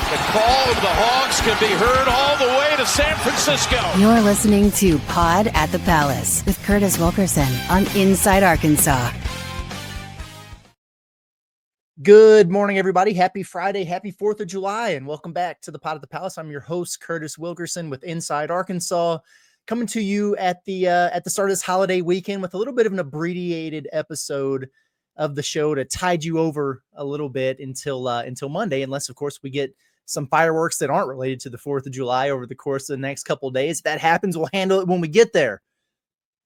The call of the Hogs can be heard all the way to San Francisco. You're listening to Pod at the Palace with Curtis Wilkerson on Inside Arkansas. Good morning, everybody. Happy Friday. Happy 4th of July, and welcome back to the Pod at the Palace. I'm your host, Curtis Wilkerson with Inside Arkansas, coming to you at the start of this holiday weekend with a little bit of an abbreviated episode of the show to tide you over a little bit until Monday, unless, of course, we get some fireworks that aren't related to the 4th of July over the course of the next couple of days. If that happens, we'll handle it when we get there.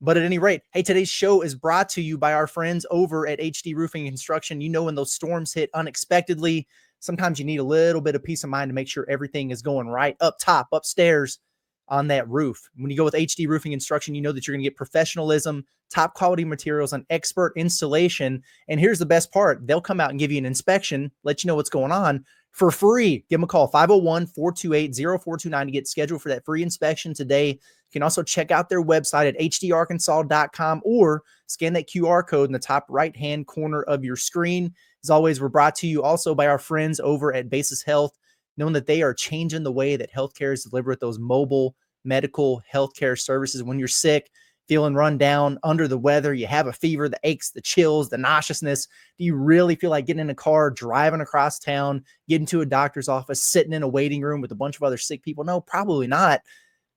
But at any rate, hey, today's show is brought to you by our friends over at HD Roofing and Construction. You know, when those storms hit unexpectedly, sometimes you need a little bit of peace of mind to make sure everything is going right up top, upstairs on that roof. When you go with HD Roofing and Construction, you know that you're going to get professionalism, top quality materials, and expert installation. And here's the best part. They'll come out and give you an inspection, let you know what's going on for free. Give them a call, 501-428-0429 to get scheduled for that free inspection today. You can also check out their website at hdarkansas.com or scan that QR code in the top right-hand corner of your screen. As always, we're brought to you also by our friends over at Basis Health, knowing that they are changing the way that healthcare is delivered with those mobile medical healthcare services. When you're sick, feeling run down, under the weather, you have a fever, the aches, the chills, the nauseousness. Do you really feel like getting in a car, driving across town, getting to a doctor's office, sitting in a waiting room with a bunch of other sick people? No, probably not.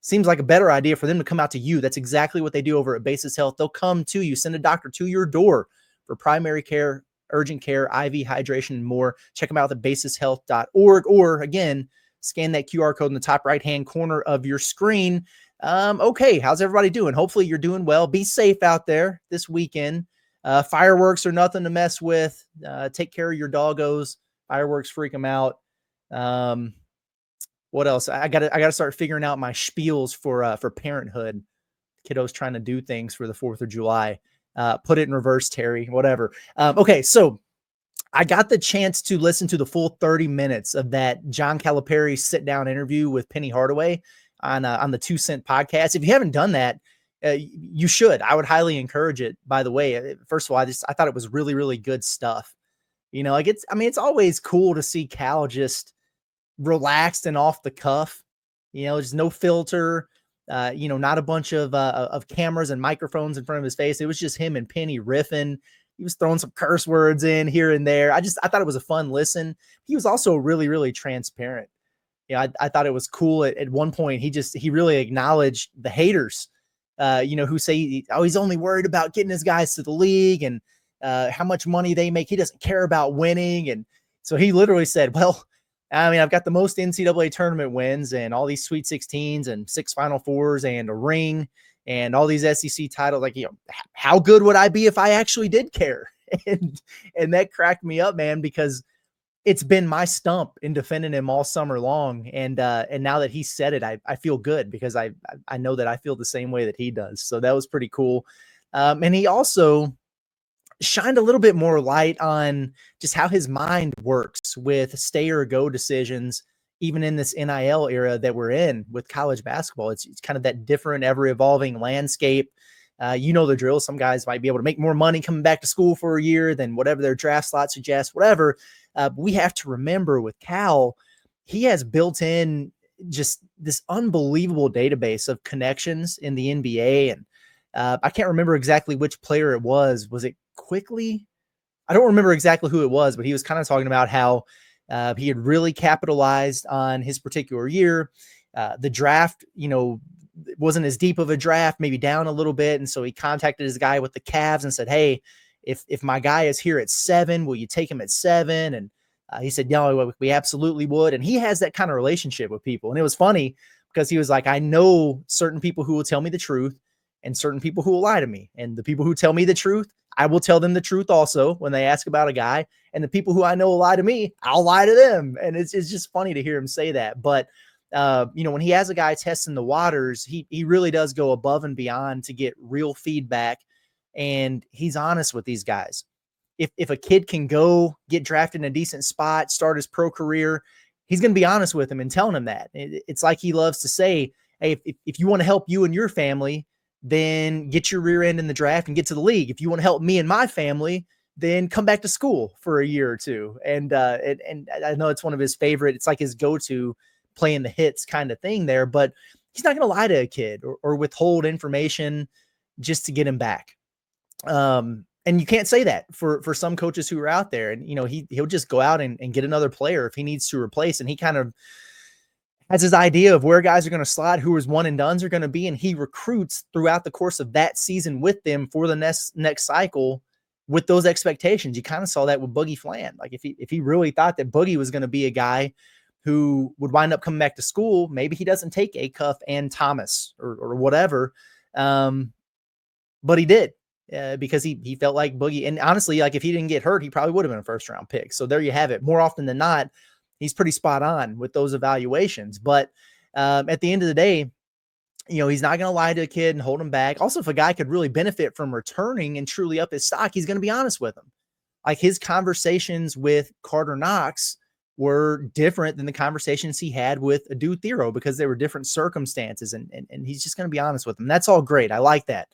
Seems like a better idea for them to come out to you. That's exactly what they do over at Basis Health. They'll come to you, send a doctor to your door for primary care, urgent care, IV hydration, and more. Check them out at basishealth.org, or again, scan that QR code in the top right-hand corner of your screen. Okay, how's everybody doing? Hopefully you're doing well. Be safe out there this weekend. Fireworks are nothing to mess with. Take care of your doggos. Fireworks freak them out. What else? I gotta start figuring out my spiels for parenthood. Kiddos trying to do things for the 4th of July. Put it in reverse, Terry, whatever. Okay, so I got the chance to listen to the full 30 minutes of that John Calipari sit-down interview with Penny Hardaway on the 2 Cent podcast. If you haven't done that, you should. I would highly encourage it, by the way. First of all, I thought it was really, really good stuff. You know, like it's always cool to see Cal just relaxed and off the cuff. You know, there's no filter. Not a bunch of cameras and microphones in front of his face. It was just him and Penny riffing. He was throwing some curse words in here and there. I thought it was a fun listen. He was also really, really transparent. Yeah, I thought it was cool. At one point, he really acknowledged the haters, who say, he's only worried about getting his guys to the league and how much money they make. He doesn't care about winning. And so he literally said, well, I mean, I've got the most NCAA tournament wins and all these Sweet 16s and 6 Final Fours and a ring and all these SEC titles. Like, how good would I be if I actually did care? And that cracked me up, man, because it's been my stump in defending him all summer long. And now that he said it, I feel good because I know that I feel the same way that he does. So that was pretty cool. And he also shined a little bit more light on just how his mind works with stay or go decisions, even in this NIL era that we're in with college basketball. It's kind of that different, ever evolving landscape. You know the drill. Some guys might be able to make more money coming back to school for a year than whatever their draft slot suggests, whatever. We have to remember with Cal, he has built in just this unbelievable database of connections in the NBA. And I can't remember exactly which player it was. Was it Quickly? I don't remember exactly who it was, but he was kind of talking about how he had really capitalized on his particular year. The draft, wasn't as deep of a draft, maybe down a little bit. And so he contacted his guy with the Cavs and said, hey, if my guy is here at 7, will you take him at 7? And he said, no, we absolutely would. And he has that kind of relationship with people. And it was funny because he was like, I know certain people who will tell me the truth and certain people who will lie to me. And the people who tell me the truth, I will tell them the truth also when they ask about a guy. And the people who I know will lie to me, I'll lie to them. And it's just funny to hear him say that. But, when he has a guy testing the waters, he really does go above and beyond to get real feedback. And he's honest with these guys. If a kid can go get drafted in a decent spot, start his pro career, he's going to be honest with him and telling him that. It's like he loves to say, hey, if you want to help you and your family, then get your rear end in the draft and get to the league. If you want to help me and my family, then come back to school for a year or two. And I know it's one of his favorite, it's like his go-to playing the hits kind of thing there, but he's not going to lie to a kid or withhold information just to get him back. And you can't say that for some coaches who are out there, and, he'll just go out and get another player if he needs to replace. And he kind of has his idea of where guys are going to slide, who his one and dones are going to be. And he recruits throughout the course of that season with them for the next cycle with those expectations. You kind of saw that with Boogie Flan. Like if he really thought that Boogie was going to be a guy who would wind up coming back to school, maybe he doesn't take Acuff and Thomas or whatever. But he did. Because he felt like Boogie, and honestly, like if he didn't get hurt, he probably would have been a first round pick. So there you have it. More often than not, he's pretty spot on with those evaluations. But at the end of the day, he's not going to lie to a kid and hold him back. Also, if a guy could really benefit from returning and truly up his stock, he's going to be honest with him. Like his conversations with Carter Knox were different than the conversations he had with Adu Thero because they were different circumstances, and he's just going to be honest with him. That's all great. I like that.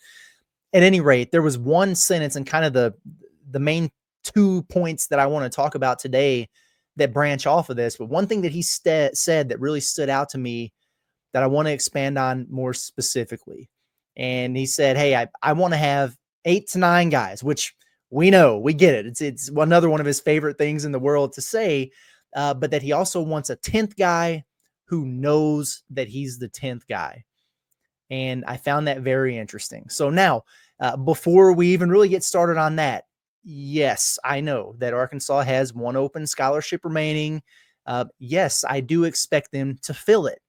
At any rate, there was one sentence and kind of the main 2 points that I want to talk about today that branch off of this. But one thing that he said that really stood out to me that I want to expand on more specifically. And he said, hey, I want to have 8 to 9 guys, which we get it. It's another one of his favorite things in the world to say, but that he also wants a 10th guy who knows that he's the 10th guy. And I found that very interesting. So now, before we even really get started on that, yes, I know that Arkansas has one open scholarship remaining. Yes, I do expect them to fill it.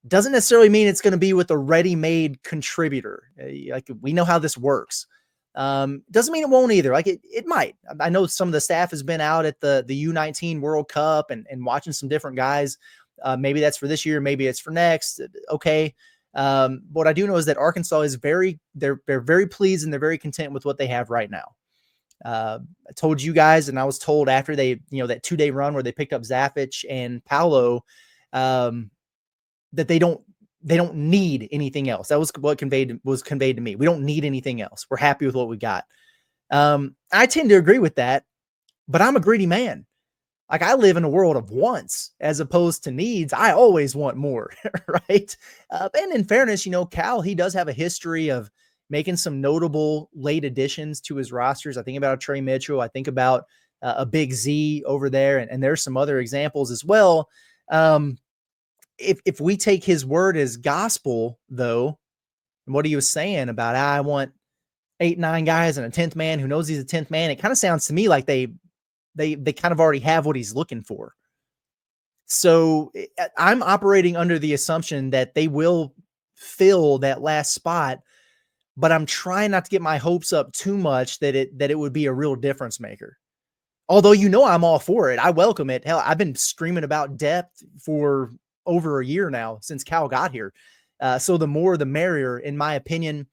Doesn't necessarily mean it's going to be with a ready-made contributor. Like we know how this works. Doesn't mean it won't either. Like it might. I know some of the staff has been out at the U19 World Cup and watching some different guys. Maybe that's for this year. Maybe it's for next. Okay. What I do know is that Arkansas is they're very pleased and they're very content with what they have right now. I told you guys, and I was told after they, that 2-day run where they picked up Zappich and Paulo, that they don't need anything else. That was what was conveyed to me. We don't need anything else. We're happy with what we got. I tend to agree with that, but I'm a greedy man. Like I live in a world of wants as opposed to needs. I always want more, right? And in fairness, Cal, he does have a history of making some notable late additions to his rosters. I think about a Trey Mitchell. I think about a Big Z over there, and there's some other examples as well. If we take his word as gospel, though, and what he was saying about I want 8, 9 guys and a 10th man who knows he's a 10th man, it kind of sounds to me like they kind of already have what he's looking for. So I'm operating under the assumption that they will fill that last spot, but I'm trying not to get my hopes up too much that it would be a real difference maker. Although, I'm all for it. I welcome it. Hell, I've been screaming about depth for over a year now since Cal got here. So the more, the merrier, in my opinion.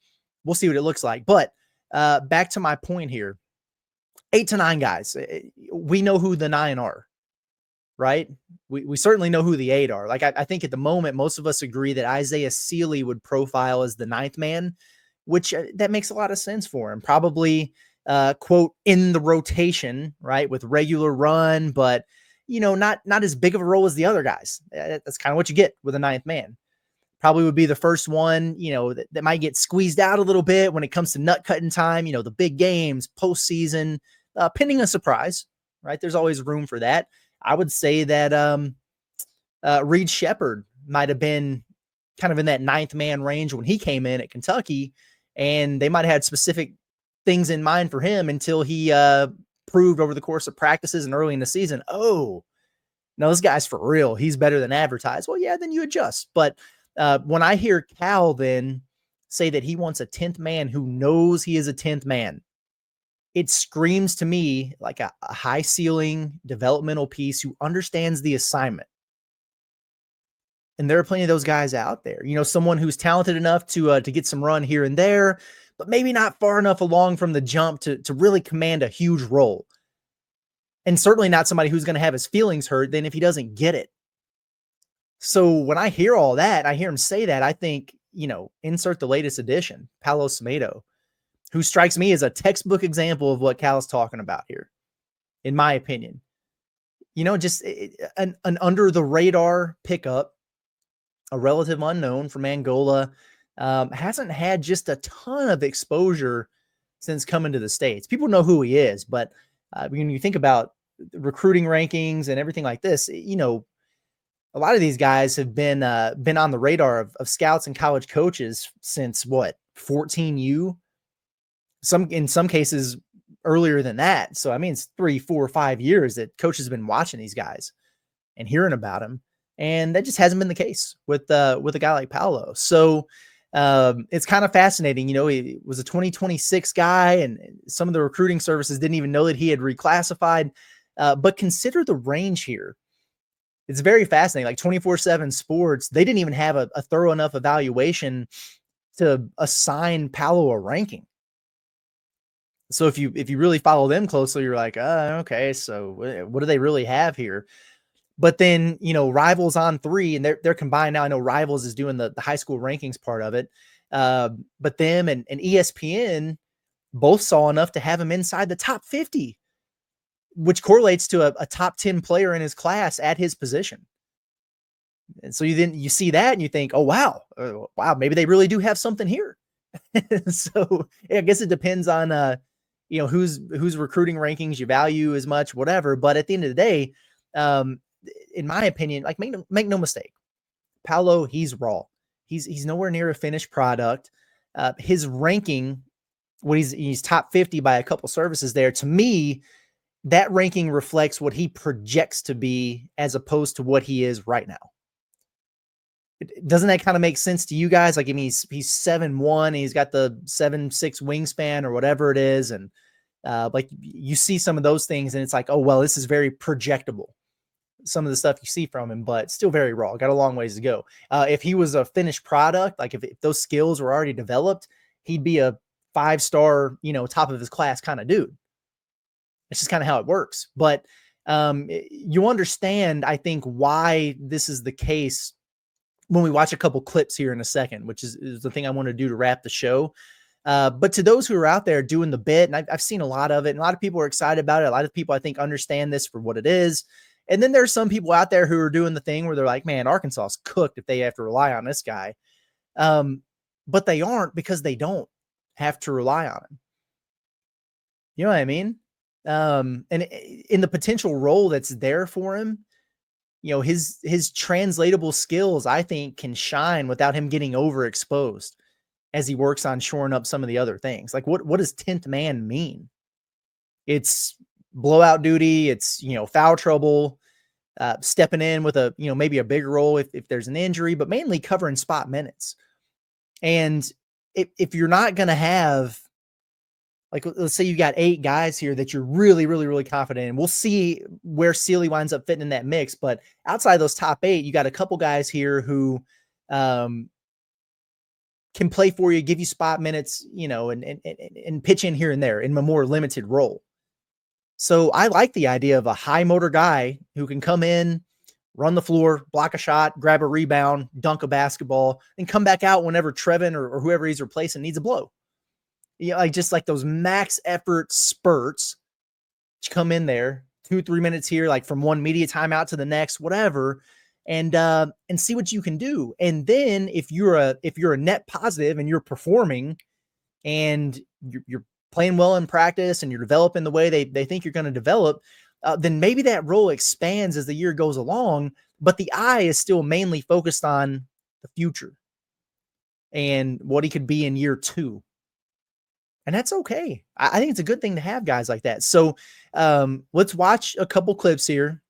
We'll see what it looks like. But back to my point here. 8 to 9 guys. We know who the 9 are, right? We certainly know who the 8 are. Like I think at the moment, most of us agree that Isaiah Sealy would profile as the 9th man, which that makes a lot of sense for him. Probably, quote, in the rotation, right? With regular run, but, not as big of a role as the other guys. That's kind of what you get with a 9th man. Probably would be the first one, that might get squeezed out a little bit when it comes to nut cutting time, the big games, postseason, pending a surprise, right? There's always room for that. I would say that Reed Shepherd might have been kind of in that 9th man range when he came in at Kentucky, and they might have had specific things in mind for him until he proved over the course of practices and early in the season, oh, no, this guy's for real. He's better than advertised. Well, yeah, then you adjust. But when I hear Cal then say that he wants a 10th man who knows he is a 10th man, it screams to me like a high ceiling developmental piece who understands the assignment. And there are plenty of those guys out there, someone who's talented enough to get some run here and there, but maybe not far enough along from the jump to really command a huge role. And certainly not somebody who's going to have his feelings hurt then if he doesn't get it. So when I hear all that, I hear him say that, I think, insert the latest edition, Paulo Semedo, who strikes me as a textbook example of what Cal's talking about here, in my opinion. Just an under the radar pickup, a relative unknown from Angola, hasn't had just a ton of exposure since coming to the States. People know who he is, but when you think about recruiting rankings and everything like this, a lot of these guys have been on the radar of scouts and college coaches since 14U, in some cases earlier than that. So, I mean, it's 3, 4, 5 years that coaches have been watching these guys and hearing about them. And that just hasn't been the case with a guy like Paulo. So it's kind of fascinating. He was a 2026 guy, and some of the recruiting services didn't even know that he had reclassified. But consider the range here. It's very fascinating. Like 24/7 Sports, they didn't even have a thorough enough evaluation to assign Paulo a ranking. So if you really follow them closely, you're like, okay, so what do they really have here? But then, Rivals on 3, and they're combined now. I know Rivals is doing the high school rankings part of it. But them and ESPN both saw enough to have him inside the top 50, which correlates to a top 10 player in his class at his position. And so you see that and you think, oh, wow, maybe they really do have something here. So I guess it depends on, whose recruiting rankings you value as much, whatever. But at the end of the day, in my opinion, like make no mistake, Paulo, he's raw. He's nowhere near a finished product. His ranking, when he's top 50 by a couple services there, to me, that ranking reflects what he projects to be as opposed to what he is right now. Doesn't that kind of make sense to you guys? Like, I mean, he's 7'1", and he's got the 7'6" wingspan or whatever it is. And like you see some of those things and it's like, oh, well, this is very projectable. Some of the stuff you see from him, but still very raw. Got a long ways to go. If he was a finished product, like if those skills were already developed, he'd be a 5-star, top of his class kind of dude. It's just kind of how it works. But you understand, I think, why this is the case when we watch a couple clips here in a second, which is the thing I want to do to wrap the show. But to those who are out there doing the bit, and I've seen a lot of it, and a lot of people are excited about it. A lot of people, I think, understand this for what it is. And then there's some people out there who are doing the thing where they're like, man, Arkansas is cooked if they have to rely on this guy. But they aren't, because they don't have to rely on him. You know what I mean? And in the potential role that's there for him, his translatable skills, I think, can shine without him getting overexposed as he works on shoring up some of the other things. Like what does 10th man mean? It's blowout duty. It's, foul trouble, stepping in with maybe a bigger role if there's an injury, but mainly covering spot minutes. And if you're not going to have, like, let's say you got 8 guys here that you're really, really, really confident in. We'll see where Sealy winds up fitting in that mix. But outside those top 8, you got a couple guys here who can play for you, give you spot minutes, and pitch in here and there in a more limited role. So I like the idea of a high motor guy who can come in, run the floor, block a shot, grab a rebound, dunk a basketball, and come back out whenever Trevin or whoever he's replacing needs a blow. Just like those max effort spurts, come in there 2-3 minutes here, like from one media timeout to the next, whatever, and see what you can do. And then if you're a net positive and you're performing and you're playing well in practice and you're developing the way they think you're going to develop, then maybe that role expands as the year goes along, but the eye is still mainly focused on the future and what he could be in year 2. And that's okay. I think it's a good thing to have guys like that. So let's watch a couple clips here,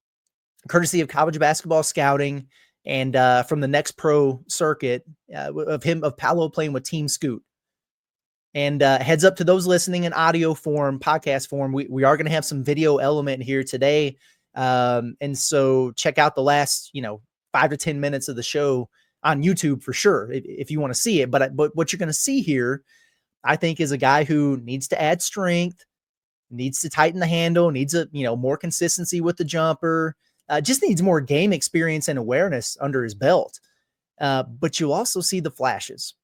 courtesy of College Basketball Scouting and from the Next Pro circuit of Paulo playing with Team Scoot. And heads up to those listening in audio form, podcast form, we are going to have some video element here today. And so check out the last, 5 to 10 minutes of the show on YouTube for sure, if you want to see it. But what you're going to see here, I think, is a guy who needs to add strength, needs to tighten the handle, needs more consistency with the jumper, just needs more game experience and awareness under his belt. But you'll also see the flashes.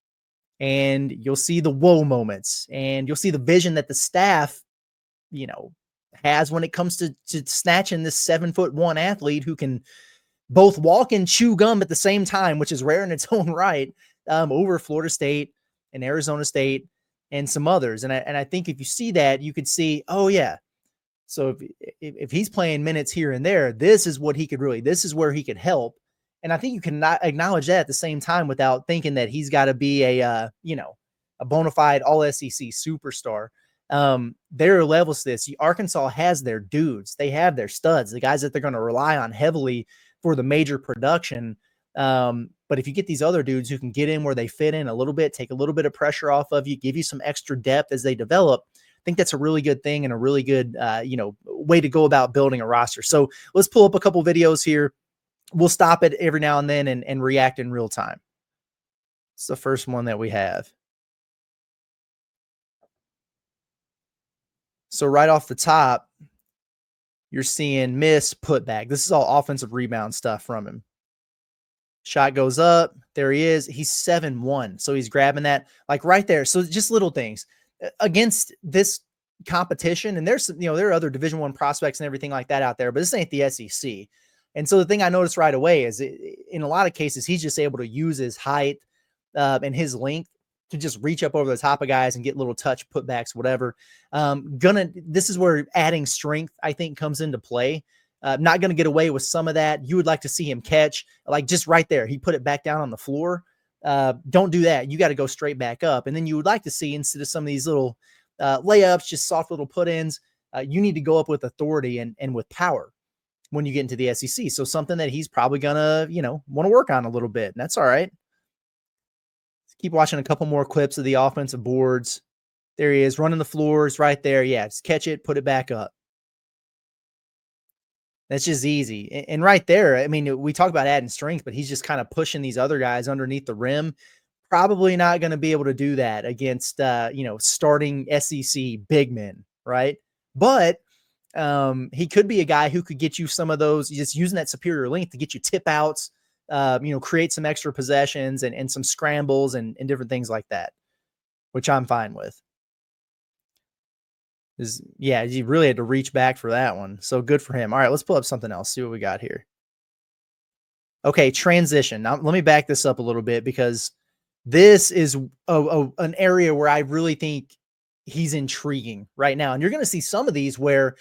and you'll see the whoa moments, and you'll see the vision that the staff, has when it comes to snatching this 7'1" athlete who can both walk and chew gum at the same time, which is rare in its own right, over Florida State and Arizona State and some others. And I think if you see that, you could see, oh yeah. So if he's playing minutes here and there, this is where he could help. And I think you can not acknowledge that at the same time without thinking that he's got to be a bona fide all SEC superstar. There are levels to this. Arkansas has their dudes. They have their studs, the guys that they're going to rely on heavily for the major production. But if you get these other dudes who can get in where they fit in a little bit, take a little bit of pressure off of you, give you some extra depth as they develop, I think that's a really good thing and a really good, way to go about building a roster. So let's pull up a couple videos here. We'll stop it every now and then and react in real time. It's the first one that we have. So right off the top, you're seeing miss, put back. This is all offensive rebound stuff from him. Shot goes up. There he is. He's 7'1". So he's grabbing that like right there. So just little things against this competition. And there's, there are other Division I prospects and everything like that out there, but this ain't the SEC. And so the thing I noticed right away is in a lot of cases, he's just able to use his height and his length to just reach up over the top of guys and get little touch putbacks, whatever. This is where adding strength, I think, comes into play. Not going to get away with some of that. You would like to see him catch, like just right there. He put it back down on the floor. Don't do that. You got to go straight back up. And then you would like to see, instead of some of these little layups, just soft little put-ins, you need to go up with authority and with power when you get into the SEC. So something that he's probably going to, want to work on a little bit. And that's all right. Let's keep watching a couple more clips of the offensive boards. There he is running the floors right there. Yeah, just catch it, put it back up. That's just easy. And right there, I mean, we talk about adding strength, but he's just kind of pushing these other guys underneath the rim. Probably not going to be able to do that against, starting SEC big men, right? But he could be a guy who could get you some of those, just using that superior length to get you tip outs, create some extra possessions and some scrambles and different things like that, which I'm fine with. You really had to reach back for that one. So good for him. All right, let's pull up something else. See what we got here. Okay, transition. Now, let me back this up a little bit because this is an area where I really think he's intriguing right now. And you're going to see some of these where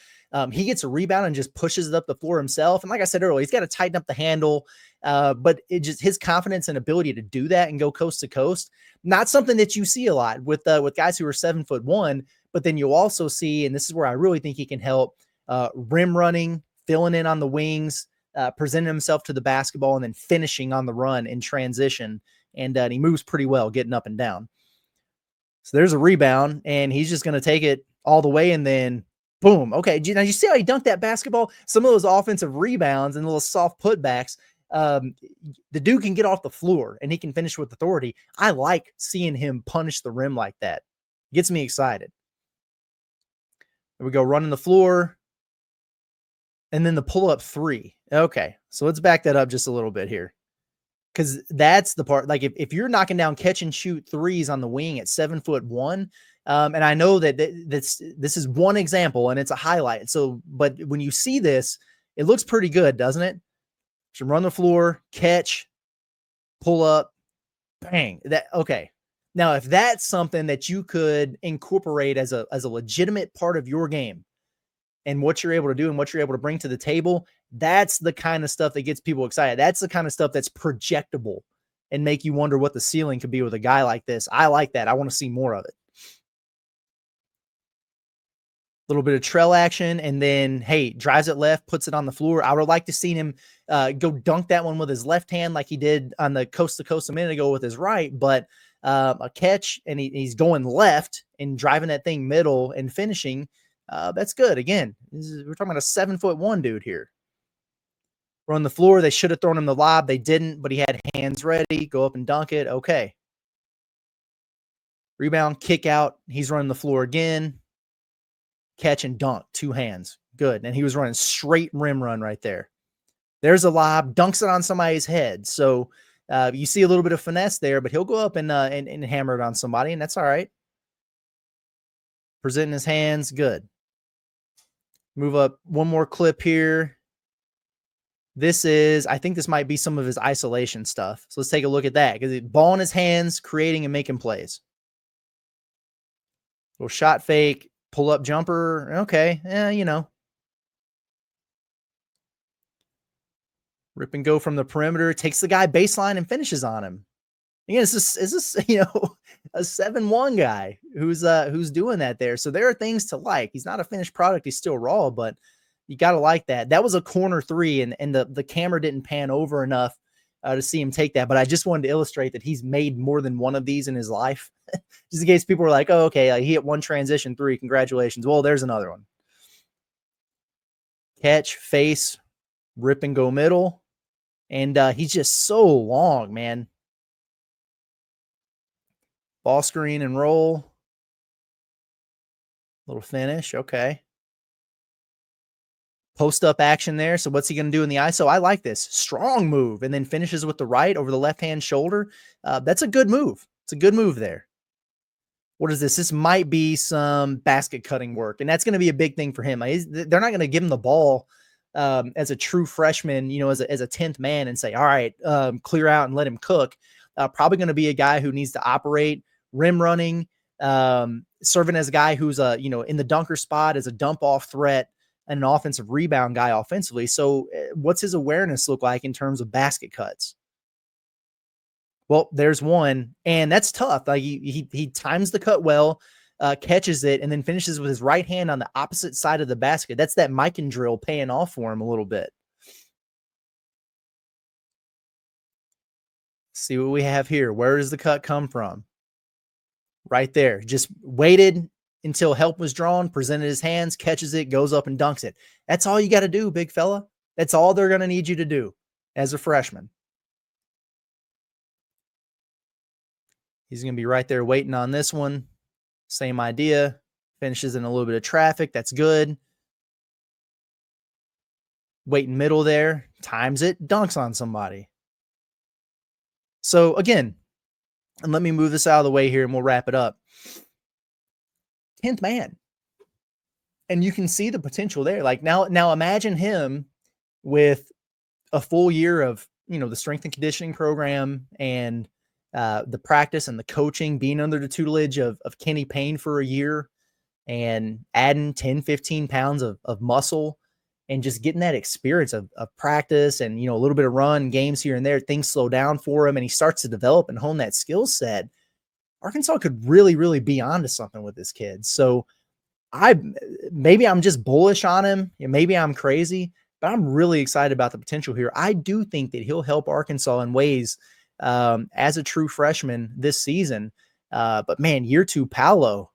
he gets a rebound and just pushes it up the floor himself. And like I said earlier, he's got to tighten up the handle. But his confidence and ability to do that and go coast to coast, not something that you see a lot with guys who are 7'1". But then you'll also see, and this is where I really think he can help, rim running, filling in on the wings, presenting himself to the basketball, and then finishing on the run in transition. And he moves pretty well getting up and down. So there's a rebound, and he's just going to take it all the way, and then boom. Okay, now you see how he dunked that basketball? Some of those offensive rebounds and little soft putbacks, the dude can get off the floor, and he can finish with authority. I like seeing him punish the rim like that. It gets me excited. There we go, running the floor, and then the pull-up three. Okay, so let's back that up just a little bit here. Because that's the part, like if you're knocking down catch and shoot threes on the wing at 7'1", and I know that this is one example and it's a highlight. So, but when you see this, it looks pretty good, doesn't it? You run the floor, catch, pull up, bang. Okay. Now, if that's something that you could incorporate as a legitimate part of your game and what you're able to do and what you're able to bring to the table, that's the kind of stuff that gets people excited. That's the kind of stuff that's projectable and make you wonder what the ceiling could be with a guy like this. I like that. I want to see more of it. A little bit of trail action, and then, hey, drives it left, puts it on the floor. I would like to see him go dunk that one with his left hand like he did on the coast to coast a minute ago with his right, but a catch, and he's going left and driving that thing middle and finishing. That's good. Again, we're talking about a 7'1" dude here. Run the floor. They should have thrown him the lob. They didn't, but he had hands ready. Go up and dunk it. Okay. Rebound, kick out. He's running the floor again. Catch and dunk. 2 hands. Good. And he was running straight rim run right there. There's a lob. Dunks it on somebody's head. So You see a little bit of finesse there, but he'll go up and hammer it on somebody, and that's all right. Presenting his hands, good. Move up one more clip here. I think this might be some of his isolation stuff. So let's take a look at that, because ball in his hands, creating and making plays. Little shot fake, pull up jumper. Okay. Rip and go from the perimeter, takes the guy baseline and finishes on him. Again, is this a 7-1 guy who's doing that there. So there are things to like. He's not a finished product. He's still raw, but you got to like that. That was a corner three, and the camera didn't pan over enough to see him take that. But I just wanted to illustrate that he's made more than one of these in his life. Just in case people were like, oh, okay, he hit one transition three. Congratulations. Well, there's another one. Catch, face, rip and go middle. And he's just so long, man. Ball screen and roll. Little finish. Okay. Post up action there. So what's he going to do in the ISO? I like this. Strong move. And then finishes with the right over the left-hand shoulder. That's a good move. It's a good move there. What is this? This might be some basket cutting work. And that's going to be a big thing for him. They're not going to give him the ball as a true freshman, as a 10th man and say, all right, clear out and let him cook. Probably going to be a guy who needs to operate rim running, serving as a guy who's in the dunker spot as a dump off threat and an offensive rebound guy offensively. So what's his awareness look like in terms of basket cuts? Well, there's one, and that's tough. Like he times the cut well, catches it, and then finishes with his right hand on the opposite side of the basket. That's that Mikan drill paying off for him a little bit. See what we have here. Where does the cut come from? Right there. Just waited until help was drawn, presented his hands, catches it, goes up and dunks it. That's all you got to do, big fella. That's all they're going to need you to do as a freshman. He's going to be right there waiting on this one. Same idea. Finishes in a little bit of traffic. That's good. Waiting middle there. Times it. Dunks on somebody. So again, and let me move this out of the way here and we'll wrap it up. 10th man. And you can see the potential there. Like now imagine him with a full year of, the strength and conditioning program and the practice and the coaching, being under the tutelage of Kenny Payne for a year and adding 10, 15 pounds of muscle and just getting that experience of practice and, a little bit of run games here and there. Things slow down for him and he starts to develop and hone that skill set. Arkansas could really, really be onto something with this kid. So maybe I'm just bullish on him. Maybe I'm crazy, but I'm really excited about the potential here. I do think that he'll help Arkansas in ways as a true freshman this season. But man, year two, Paulo,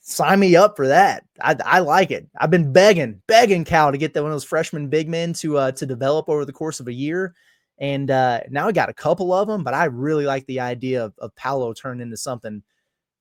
sign me up for that. I like it. I've been begging Cal to get one of those freshman big men to develop over the course of a year. And now I got a couple of them, but I really like the idea of Paulo turning into something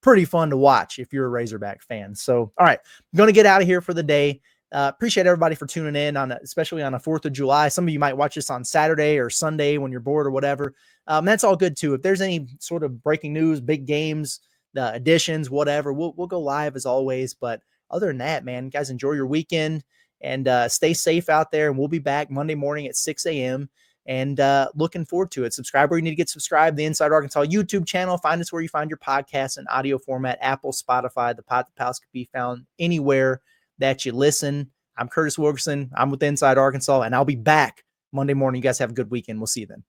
pretty fun to watch if you're a Razorback fan. So, all right, I'm going to get out of here for the day. Appreciate everybody for tuning in especially on a 4th of July. Some of you might watch this on Saturday or Sunday when you're bored or whatever. That's all good too. If there's any sort of breaking news, big games, the additions, whatever, we'll go live as always. But other than that, man, guys, enjoy your weekend and stay safe out there. And we'll be back Monday morning at 6 a.m. And looking forward to it. Subscribe where you need to get subscribed. The Inside Arkansas YouTube channel. Find us where you find your podcasts in audio format. Apple, Spotify. The Pod the Pals could be found anywhere that you listen. I'm Curtis Wilkerson. I'm with Inside Arkansas, and I'll be back Monday morning. You guys have a good weekend. We'll see you then.